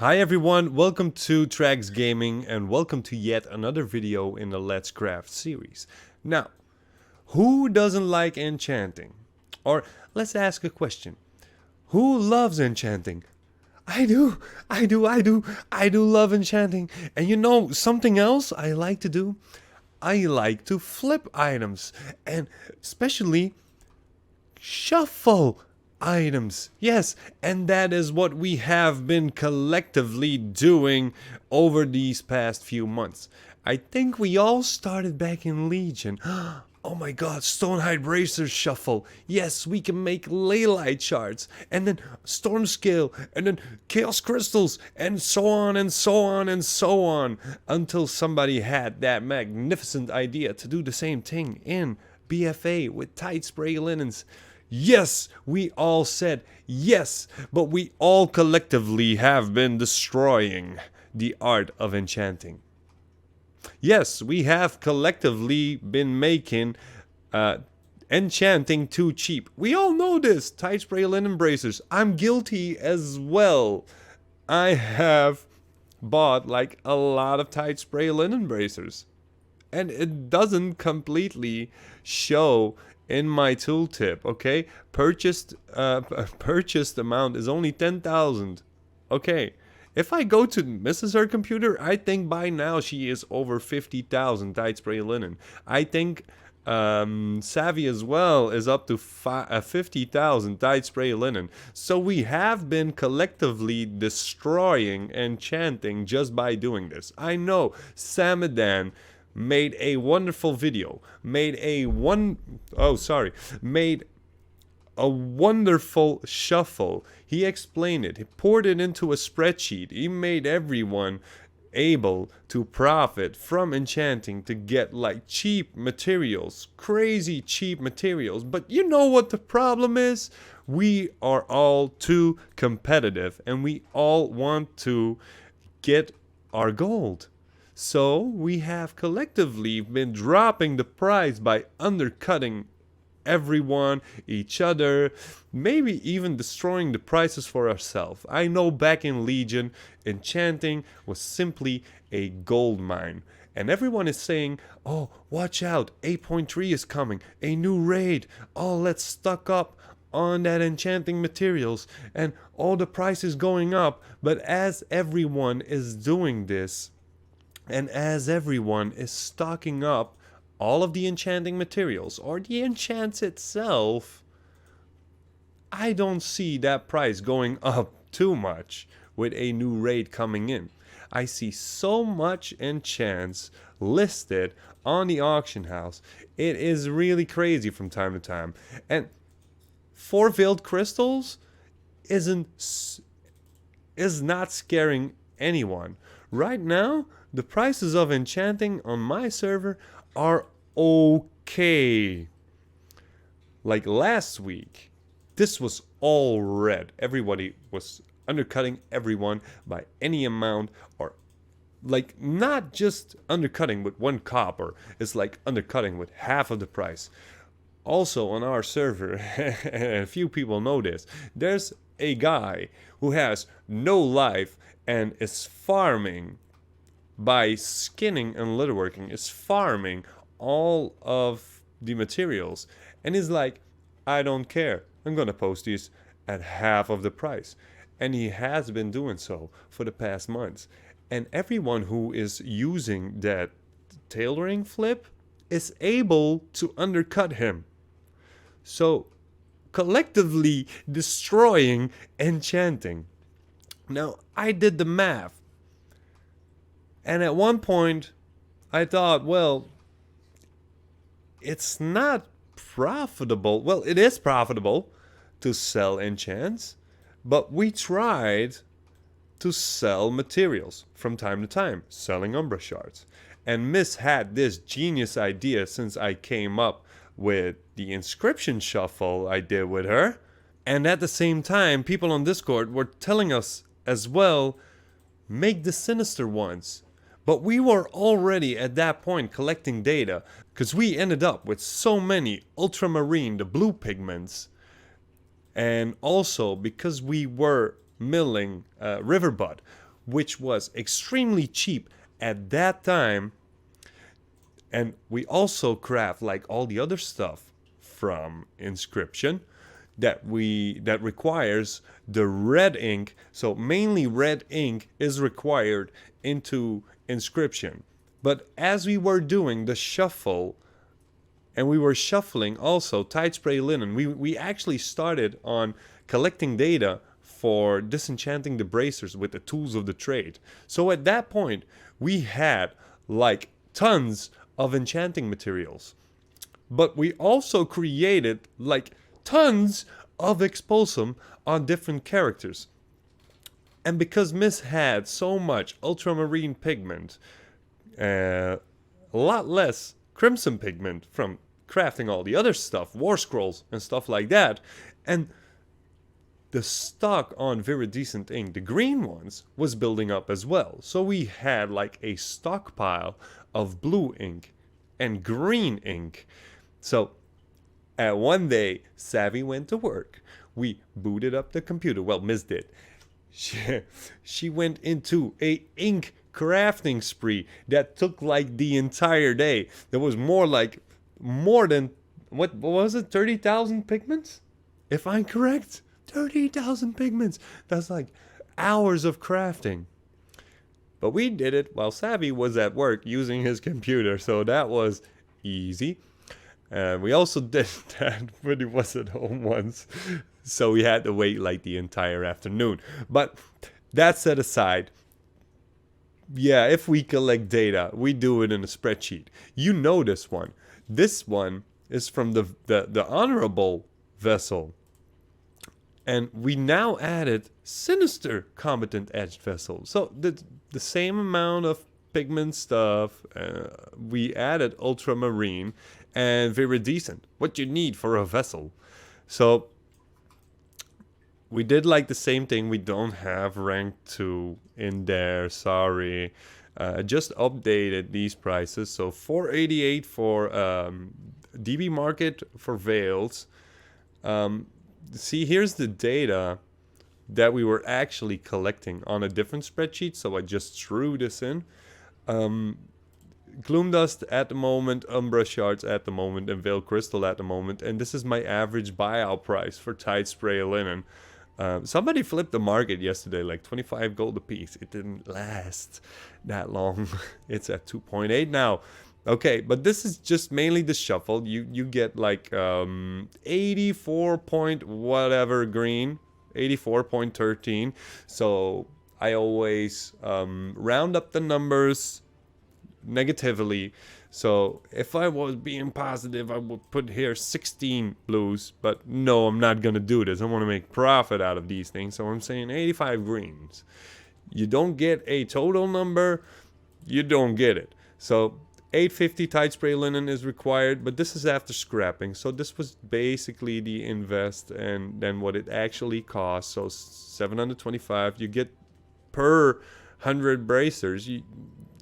Hi everyone, welcome to Trax Gaming and welcome to yet another video in the Let's Craft series. Now, who doesn't like enchanting? Or let's ask a question. Who loves enchanting? I do love enchanting. And you know something else I like to do? I like to flip items and especially shuffle items. Yes, and that is what we have been collectively doing over these past few months. I think we all started back in Legion. Oh my god, Stonehide Bracers Shuffle. Yes, we can make Leylight Shards, and then Storm Scale, and then Chaos Crystals, and so on and so on and so on. Until somebody had that magnificent idea to do the same thing in BfA with Tidespray linens. Yes, we all said yes, but we all collectively have been destroying the art of enchanting. Yes, we have collectively been making enchanting too cheap. We all know this. Tidespray linen bracers. I'm guilty as well. I have bought like a lot of Tidespray linen bracers, and it doesn't completely show in my tooltip. Okay, purchased amount is only 10,000. Okay, if I go to Mrs. Her computer, I think by now she is over 50,000 Tidespray linen. I think Savvy as well is up to 50,000 Tidespray linen. So we have been collectively destroying enchanting just by doing this. I know Samadan made a wonderful video, made a wonderful shuffle. He explained it, he poured it into a spreadsheet, he made everyone able to profit from enchanting to get like cheap materials, crazy cheap materials. But you know what the problem is? We are all too competitive and we all want to get our gold. So we have collectively been dropping the price by undercutting everyone, each other, maybe even destroying the prices for ourselves. I know back in Legion, enchanting was simply a gold mine. And everyone is saying, oh, watch out, 8.3 is coming, a new raid, oh, let's stock up on that enchanting materials, and all the prices going up. But as everyone is doing this, and as everyone is stocking up all of the enchanting materials or the enchants itself, I don't see that price going up too much with a new raid coming in. I see so much enchants listed on the auction house. It is really crazy from time to time. And 4 veiled crystals is not scaring anyone. Right now, the prices of enchanting on my server are okay. Like last week, this was all red. Everybody was undercutting everyone by any amount, or like not just undercutting with 1 copper, it's like undercutting with half of the price. Also on our server, and a few people know this, there's a guy who has no life and is farming by skinning and leatherworking, is farming all of the materials, and is like, I don't care, I'm gonna post these at half of the price. And he has been doing so for the past months, and everyone who is using that tailoring flip is able to undercut him. So collectively destroying enchanting. Now I did the math, and at one point, I thought, well, it's not profitable. Well, it is profitable to sell enchants, but we tried to sell materials from time to time, selling Umbra shards. And Miss had this genius idea since I came up with the inscription shuffle I did with her. And at the same time, people on Discord were telling us as well, make the sinister ones. But we were already at that point collecting data, because we ended up with so many ultramarine, the blue pigments, and also because we were milling riverbud, which was extremely cheap at that time. And we also craft like all the other stuff from Inscription that requires the red ink. So mainly red ink is required into Inscription. But as we were doing the shuffle, and we were shuffling also Tidespray linen, we actually started on collecting data for disenchanting the bracers with the tools of the trade. So at that point, we had like tons of enchanting materials. But we also created like tons of Expulsom on different characters. And because Miss had so much ultramarine pigment, a lot less crimson pigment from crafting all the other stuff, war scrolls and stuff like that, and the stock on Viridescent ink, the green ones, was building up as well. So we had like a stockpile of blue ink and green ink. So at one day, Savvy went to work. We booted up the computer. Well, Miss did. She went into a ink crafting spree that took like the entire day. There was more than, what was it, 30,000 pigments? If I'm correct, 30,000 pigments. That's like hours of crafting. But we did it while Savvy was at work using his computer, so that was easy. We also did that when he was at home once, so we had to wait like the entire afternoon. But that set aside, yeah, if we collect data, we do it in a spreadsheet. You know this one. This one is from the honorable vessel. And we now added Sinister Combatant Edged Vessel. So the same amount of pigment stuff. We added Ultramarine and Viridescent. What you need for a vessel. So we did like the same thing. We don't have rank 2 in there. Sorry. Just updated these prices. So 488 for DB Market for Veils. See, here's the data that we were actually collecting on a different spreadsheet. So I just threw this in. Gloom Dust at the moment, Umbra Shards at the moment, and Veil Crystal at the moment. And this is my average buyout price for Tidespray linen. Somebody flipped the market yesterday, like 25 gold a piece. It didn't last that long. It's at 2.8 now. Okay, but this is just mainly the shuffle. You get like 84 point whatever green, 84.13. So I always round up the numbers negatively. So if I was being positive, I would put here 16 blues. But no, I'm not going to do this. I want to make profit out of these things. So I'm saying 85 greens. You don't get a total number, you don't get it. So 850 Tidespray linen is required, but this is after scrapping. So this was basically the invest and then what it actually costs. So 725 you get per 100 bracers.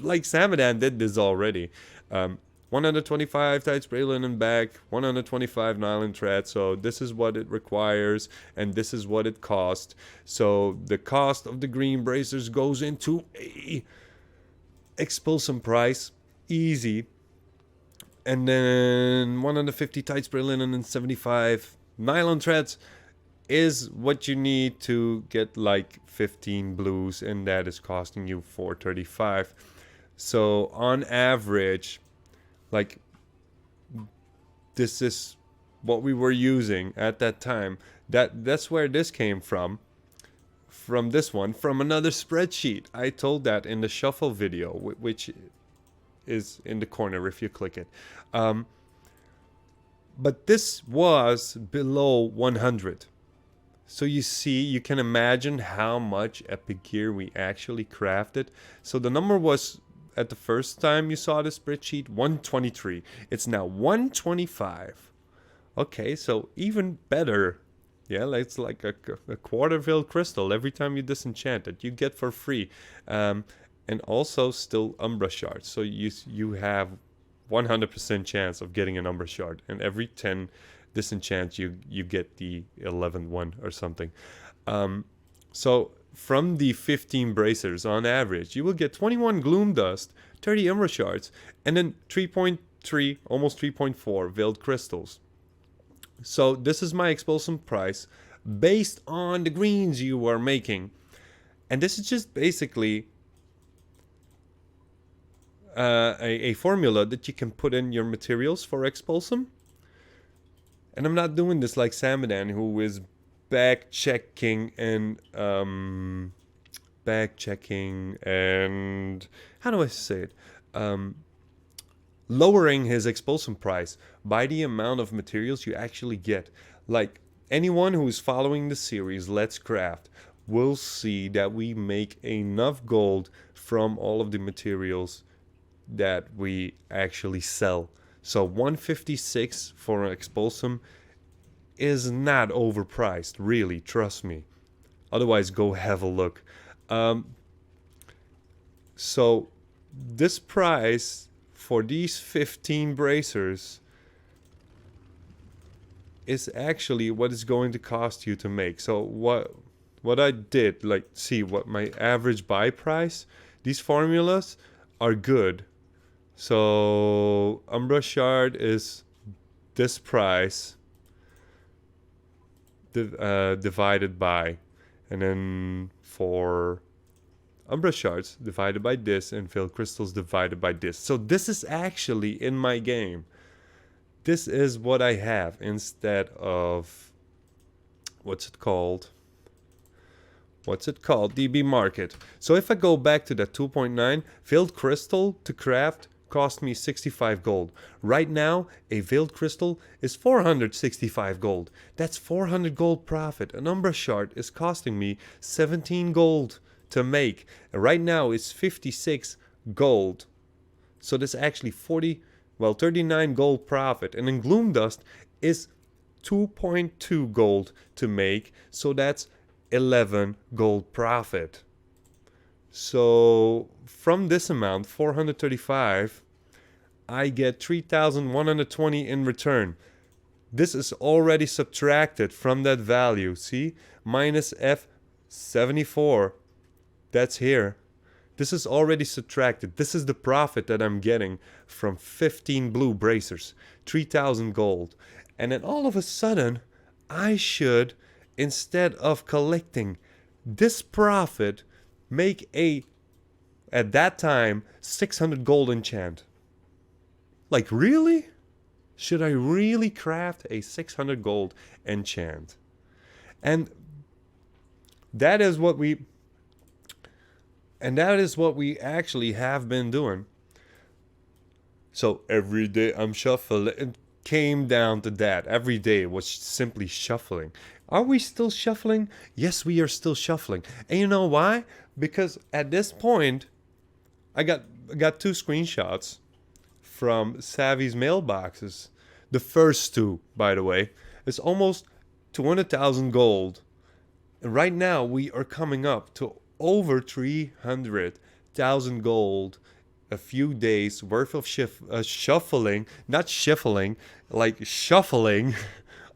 Like Samadan did this already. 125 Tidespray linen back, 125 nylon thread. So this is what it requires, and this is what it costs. So the cost of the green bracers goes into a Expulsom price. Easy. And then 150 Tidespray linen and 75 nylon threads is what you need to get like 15 blues, and that is costing you 435. So on average, like, this is what we were using at that time. That's where this came from this one, from another spreadsheet. I told that in the shuffle video, which is in the corner if you click it. But this was below 100. So you see, you can imagine how much epic gear we actually crafted. So the number was, at the first time you saw the spreadsheet, 123. It's now 125. Okay, so even better. Yeah, it's like a quarter Veil Crystal every time you disenchant it. You get for free. And also still Umbra Shards. So you have 100% chance of getting an Umbra Shard. And every 10 disenchants, you get the 11th one or something. So from the 15 bracers on average, you will get 21 Gloom Dust, 30 Umbra Shards, and then 3.3, almost 3.4 Veiled Crystals. So this is my Expulsom price based on the greens you are making. And this is just basically a formula that you can put in your materials for Expulsom. And I'm not doing this like Samadan, who is back checking and how do I say it? Lowering his Expulsom price by the amount of materials you actually get. Like anyone who is following the series Let's Craft will see that we make enough gold from all of the materials that we actually sell. So 156 for an Expulsom is not overpriced, really, trust me. Otherwise, go have a look. So this price for these 15 bracers is actually what it's going to cost you to make. So what I did, like, see what my average buy price, these formulas are good. So Umbra Shard is this price divided by, and then for Umbra Shards divided by this, and Veiled Crystals divided by this. So this is actually in my game. This is what I have instead of, what's it called? DB Market. So if I go back to that 2.9, Veiled Crystal to craft cost me 65 gold. Right now, a Veiled Crystal is 465 gold. That's 400 gold profit. An Umbra Shard is costing me 17 gold to make. And right now, it's 56 gold. So that's actually 39 gold profit. And then Gloom Dust is 2.2 gold to make. So that's 11 gold profit. So from this amount, 435, I get 3,120 in return. This is already subtracted from that value. See? Minus F74. That's here. This is already subtracted. This is the profit that I'm getting from 15 blue bracers. 3,000 gold. And then all of a sudden, I should, instead of collecting this profit, make at that time, 600 gold enchant. Like, really? Should I really craft a 600 gold enchant? And that is what we actually have been doing. So every day I'm shuffling. It came down to that. Every day was simply shuffling. Are we still shuffling? Yes, we are still shuffling. And you know why? Because at this point, I got 2 screenshots from Savvy's mailboxes. The first 2, by the way, it's almost 200,000 gold. And right now, we are coming up to over 300,000 gold. A few days worth of shuffling, not shifling, like shuffling.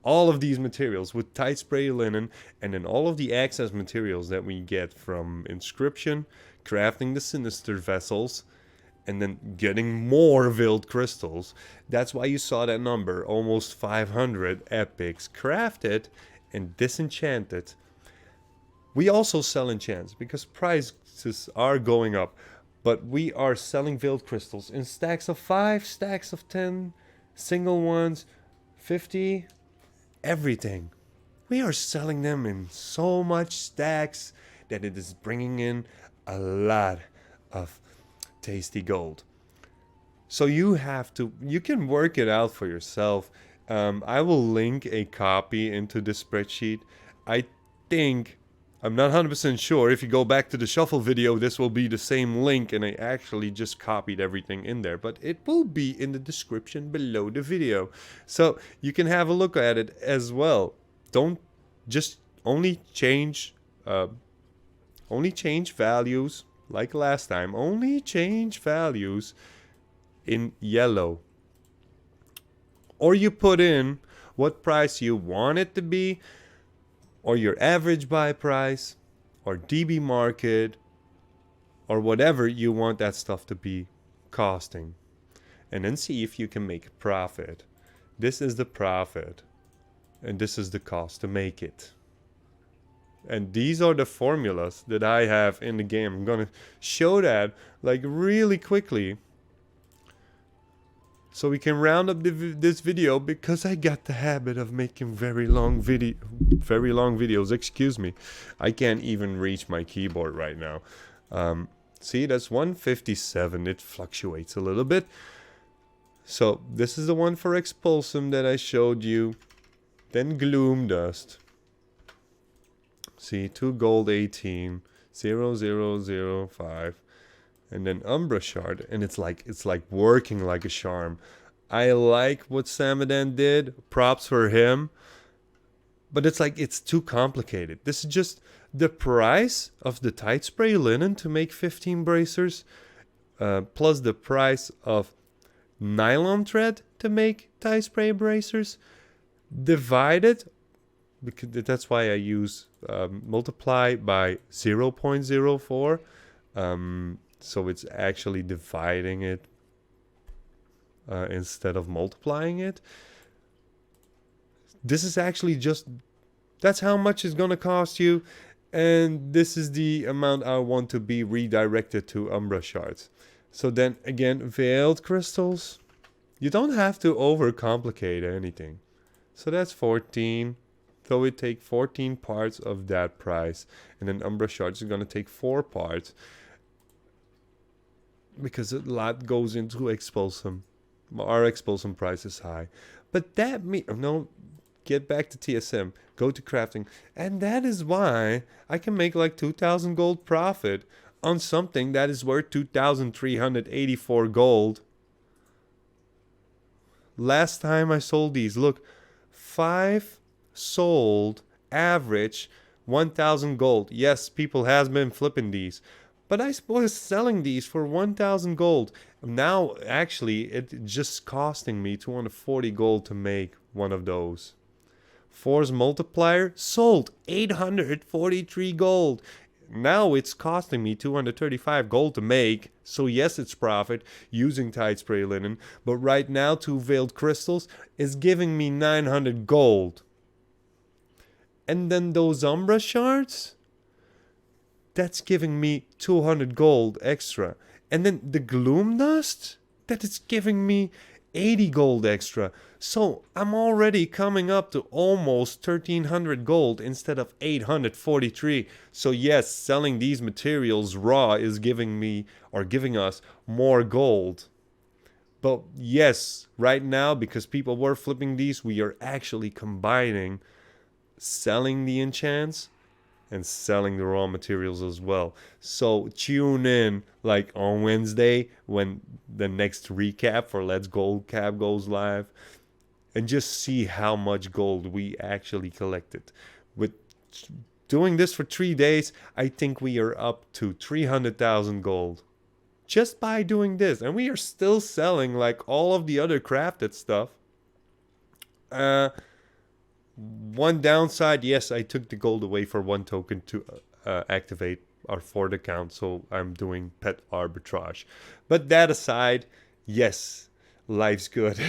All of these materials with Tidespray linen, and then all of the access materials that we get from Inscription, crafting the Sinister Vessels, and then getting more Veiled Crystals. That's why you saw that number, almost 500 epics crafted and disenchanted. We also sell enchants because prices are going up, but we are selling Veiled Crystals in stacks of 5, stacks of 10, single ones, 50, everything. We are selling them in so much stacks that it is bringing in a lot of tasty gold. So you can work it out for yourself. I will link a copy into the spreadsheet. I'm not 100% sure. If you go back to the shuffle video, this will be the same link, and I actually just copied everything in there. But it will be in the description below the video. So you can have a look at it as well. Don't just only change values like last time. Only change values in yellow. Or you put in what price you want it to be, or your average buy price, or DB market or whatever you want that stuff to be costing, and then see if you can make a profit. This is the profit, and this is the cost to make it. And these are the formulas that I have in the game. I'm gonna show that like really quickly, so we can round up this video, because I got the habit of making very long videos. Excuse me, I can't even reach my keyboard right now. See, that's 157. It fluctuates a little bit. So this is the one for Expulsom that I showed you. Then Gloom dust. See, 2 gold 18, 0005. And then Umbra shard, and it's like working like a charm. I like what Samadan did. Props for him. But it's like, it's too complicated. This is just the price of the Tidespray linen to make 15 bracers, plus the price of nylon thread to make Tidespray bracers, divided, because that's why I use multiply by 0.04. So it's actually dividing it instead of multiplying it. This is actually just, that's how much it's gonna cost you, and this is the amount I want to be redirected to Umbra shards. So then again, veiled crystals, you don't have to overcomplicate anything. So that's 14. So we take 14 parts of that price, and then Umbra shards is gonna take 4 parts, because a lot goes into Expulsom. Our Expulsom price is high, but that no. Get back to TSM, go to crafting, and that is why I can make like 2,000 gold profit on something that is worth 2,384 gold. Last time I sold these, look, 5 sold, average 1,000 gold. Yes, people has been flipping these, but I was selling these for 1,000 gold. Now, actually, it's just costing me 240 gold to make one of those. 4's multiplier sold 843 gold. Now it's costing me 235 gold to make. So yes, it's profit using Tidespray linen. But right now, 2 veiled crystals is giving me 900 gold. And then those Umbra shards, that's giving me 200 gold extra. And then the Gloom dust, that is giving me 80 gold extra. So I'm already coming up to almost 1,300 gold instead of 843. So yes, selling these materials raw is giving me, or giving us, more gold. But yes, right now, because people were flipping these, we are actually combining selling the enchants and selling the raw materials as well. So tune in like on Wednesday when the next recap for Let's Gold Cap goes live, and just see how much gold we actually collected. With doing this for 3 days, I think we are up to 300,000 gold just by doing this, and we are still selling like all of the other crafted stuff. One downside, yes, I took the gold away for 1 token to activate our Ford account, so I'm doing pet arbitrage. But that aside, yes, life's good.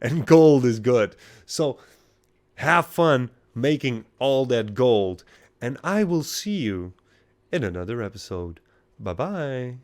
And gold is good. So have fun making all that gold, and I will see you in another episode. Bye-bye.